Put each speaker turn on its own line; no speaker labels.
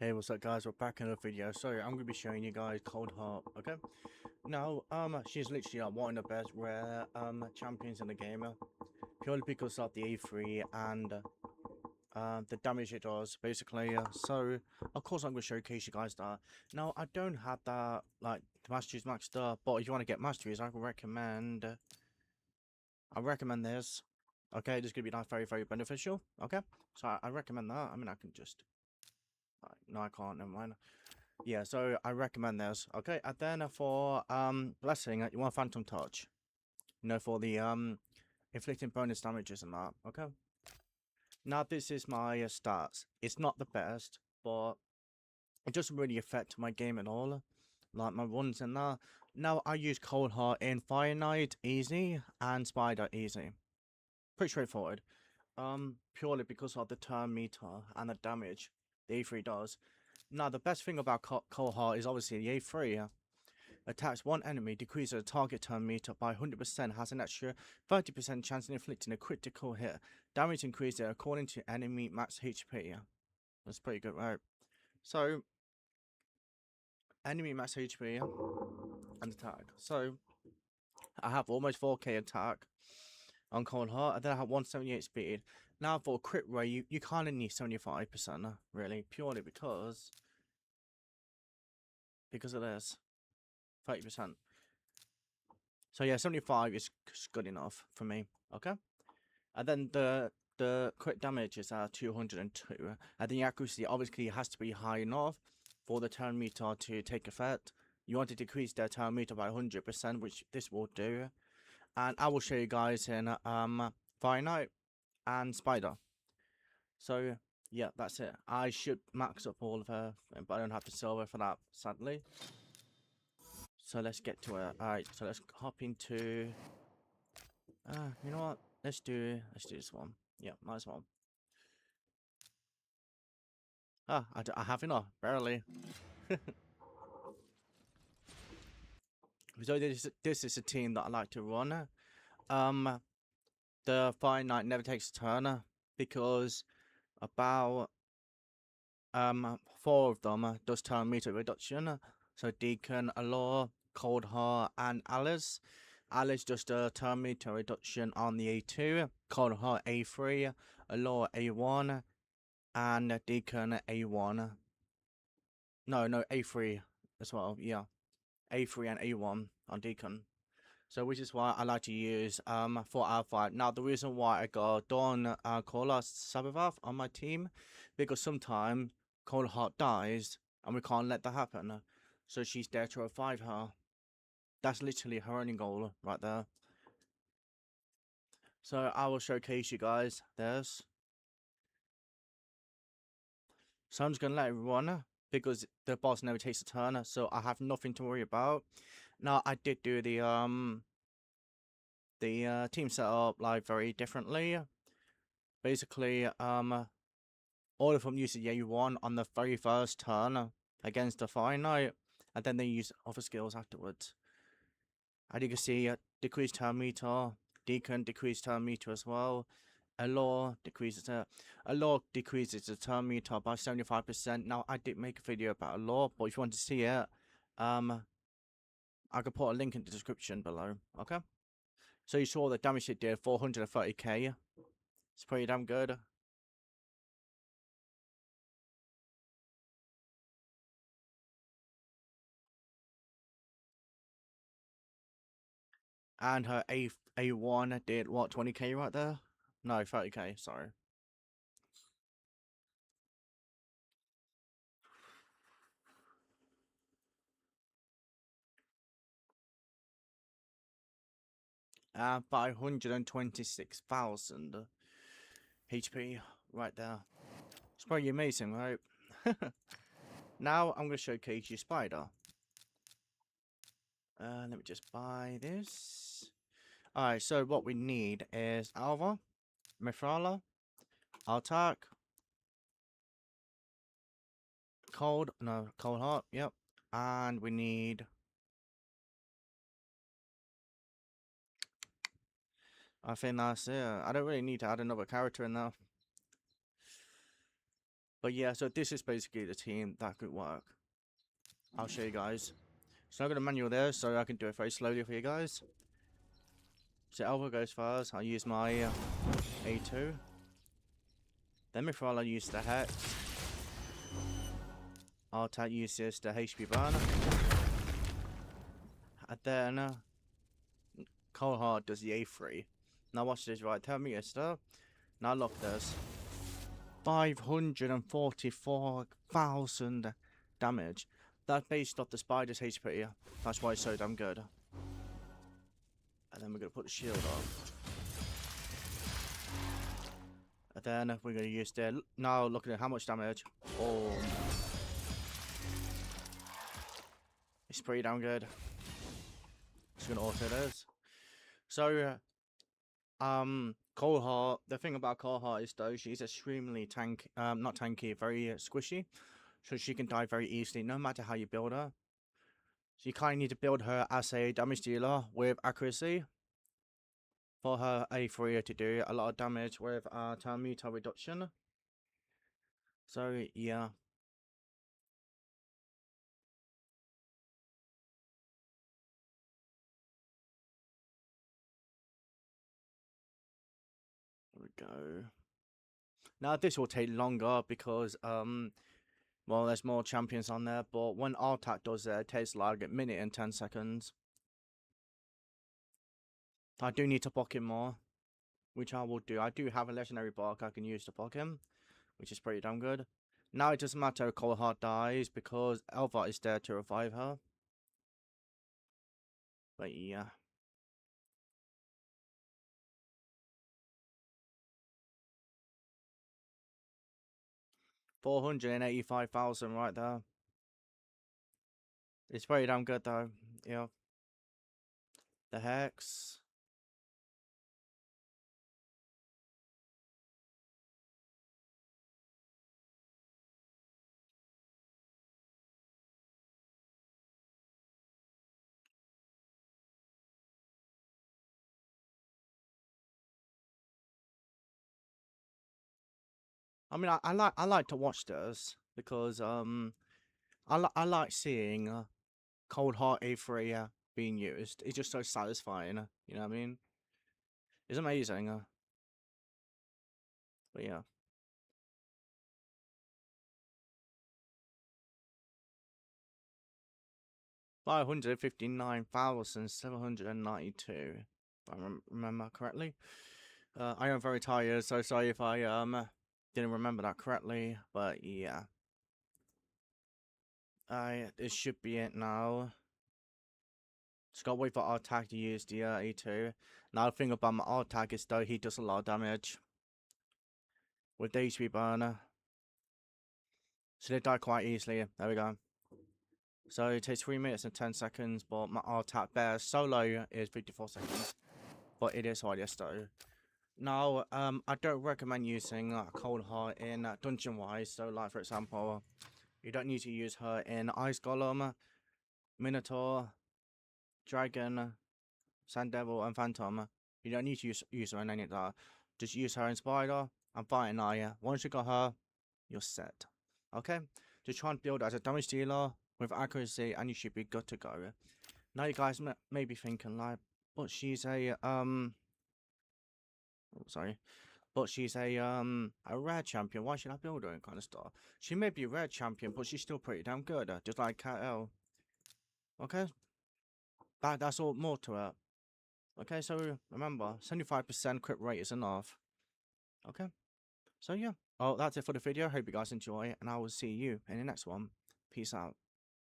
Hey, what's up guys, we're back in another video. So I'm going to be showing you guys Cold Heart, okay? Now, she's literally one of the best rare champions in the game, purely because of the A3 and the damage it does, basically. So, of course I'm going to showcase you guys that. Now, I don't have that, like, the masteries maxed up, but if you want to get masteries, I recommend this. Okay, this is going to be very, very beneficial, okay? So I recommend that. I mean, I can just... no, I can't, never mind. Yeah, so I recommend this. Okay, and then for blessing, you want phantom touch. You know, for the inflicting bonus damages and that. Okay. Now this is my stats. It's not the best, but it doesn't really affect my game at all. Like my runs and that. Now I use Cold Heart in Fire Knight easy and Spider easy. Pretty straightforward. Purely because of the turn meter and the damage the A3 does. Now the best thing about Cold Heart is obviously the A3. Attacks one enemy, decreases the target turn meter by 100%, has an extra 30% chance of inflicting a critical hit. Damage increases according to enemy max HP. That's pretty good, right? So, enemy max HP and attack. So, I have almost 4k attack on Cold Heart, and then I have 178 speed. Now, for crit rate, you kind of need 75%, really, purely because of this 30%. So yeah, 75 is good enough for me. Okay. And then the crit damage is 202. And the accuracy obviously has to be high enough for the turn meter to take effect. You want to decrease their turn meter by 100%, which this will do. And I will show you guys in Fire Knight and Spider. So yeah, that's it. I should max up all of her, but I don't have the silver for that, sadly. So let's get to it. Alright, so let's hop into you know what? Let's do this one. Yeah, might as well. I have enough, barely. So this is a team that I like to run. Um, the Fire Knight never takes a turn because about four of them does turn meter reduction. So Deacon, Allure, Cold Heart, and Alice. Alice does a turn meter reduction on the A2, Cold Heart A3, Allure A1, and Deacon A1. No, A3 as well. Yeah, A3 and A1 on Deacon. So which is why I like to use 4 out of 5. Now the reason why I got Dawn Kola Sababath on my team, because sometimes Cold Heart dies and we can't let that happen. So she's there to revive her. That's literally her only goal right there. So I will showcase you guys this. So I'm just gonna let it run because the boss never takes a turn, so I have nothing to worry about. Now I did do the team setup like very differently. Basically, all of them use the A1 on the very first turn against the Fire Knight, and then they use other skills afterwards. As you can see, decreased turn meter, Deacon decreased turn meter as well. Allure decreases the turn meter by 75%. Now I did make a video about Allure, but if you want to see it, I could put a link in the description below. Okay. So you saw the damage it did, 430k. It's pretty damn good. And her A1 did what, 20k right there? No, 30k, sorry. And 526,000 HP right there. It's pretty amazing, right? Now I'm going to showcase you Spider. Let me just buy this. Alright, so what we need is Alva, Mifrala, Artak, Cold Heart, yep. And we need... I think that's it. I don't really need to add another character in there. But yeah, so this is basically the team that could work. I'll show you guys. So I've got a manual there, so I can do it very slowly for you guys. So elbow goes first. I'll use my A2. Then before I'll use the hex. R-Tat uses the HP burn. And then Cold Heart does the A3. Now watch this, right? Tell me stuff. Now look this. 544,000 damage. That's based off the spider's HP. That's why it's so damn good. And then we're going to put the shield on. And then we're going to use the... Now look at how much damage. Oh. It's pretty damn good. Just going to auto this. So, Cold Heart, the thing about Cold Heart is though, she's extremely not tanky, very squishy. So she can die very easily, no matter how you build her. So you kind of need to build her as a damage dealer with accuracy. For her A3 to do a lot of damage with turn meter reduction. So, yeah. There we go. Now this will take longer because well, there's more champions on there, but when R-Tat does it takes like a minute and 10 seconds. I do need to block him more, which I will do. I do have a legendary block I can use to block him, which is pretty damn good. Now it doesn't matter if Cold Heart dies because Elva is there to revive her. But yeah. $485,000 right there. It's pretty damn good though. Yeah. The Hex. I mean, I like to watch this because I like seeing Cold Heart A3 being used. It's just so satisfying. You know what I mean? It's amazing. But yeah. 559,792. If I remember correctly. I am very tired, so sorry if I didn't remember that correctly. But yeah. This should be it now. Just gotta wait for R-Tag to use the A2. Now the thing about my R-Tag is though he does a lot of damage. With the HP burner. So they die quite easily. There we go. So it takes 3 minutes and 10 seconds, but my R-Tag bear solo is 54 seconds. But it is hardest though. Now, I don't recommend using Cold Heart in dungeon wise. So like for example, you don't need to use her in Ice Golem, Minotaur, Dragon, Sand Devil, and Phantom. You don't need to use her in any of that. Just use her in Spider and Fighting Eye. Once you got her, you're set. Okay? Just try and build as a damage dealer with accuracy and you should be good to go. Now you guys may be thinking like, but she's a but she's a rare champion. Why should I build her and kind of stuff? She may be a rare champion, but she's still pretty damn good. Just like KL. Okay? That's all more to it. Okay, so remember, 75% crit rate is enough. Okay? So yeah. Oh, that's it for the video. Hope you guys enjoy, and I will see you in the next one. Peace out.